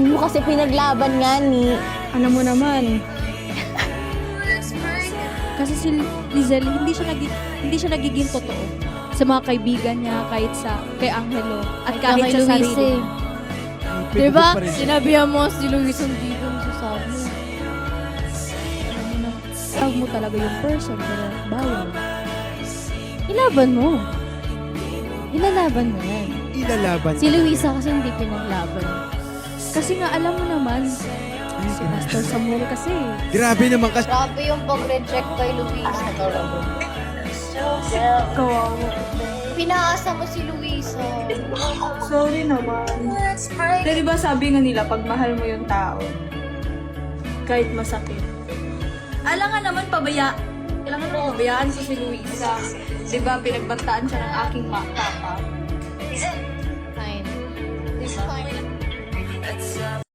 Hindi mo kasi pinaglaban nga ni. Alam mo naman. Kasi si Lizelle, hindi siya nagiging totoo sa mga kaibigan niya, kahit kay Angelo, at kahit kay sa Luis sarili. eh. Diba? Sinabihan mo si Luis hindi dun sa sabi. Love mo talaga yung person, pero bawal. Ilaban mo. Ilalaban mo yan. Ilalaban. Si Luisa kasi hindi pinaglaban. Kasi nga, alam mo naman, si Pastor Samuel kasi. Grabe naman kasi. Grabe yung pag-reject kay Luisa talaga. Kawawa. Pinaasa mo si Luisa. Sorry naman. Pero diba sabi nga nila, pag mahal mo yung tao, kahit masakit. Kailangan naman pabayaan ko si Luisa. Diba, pinagbantaan siya ng aking papa.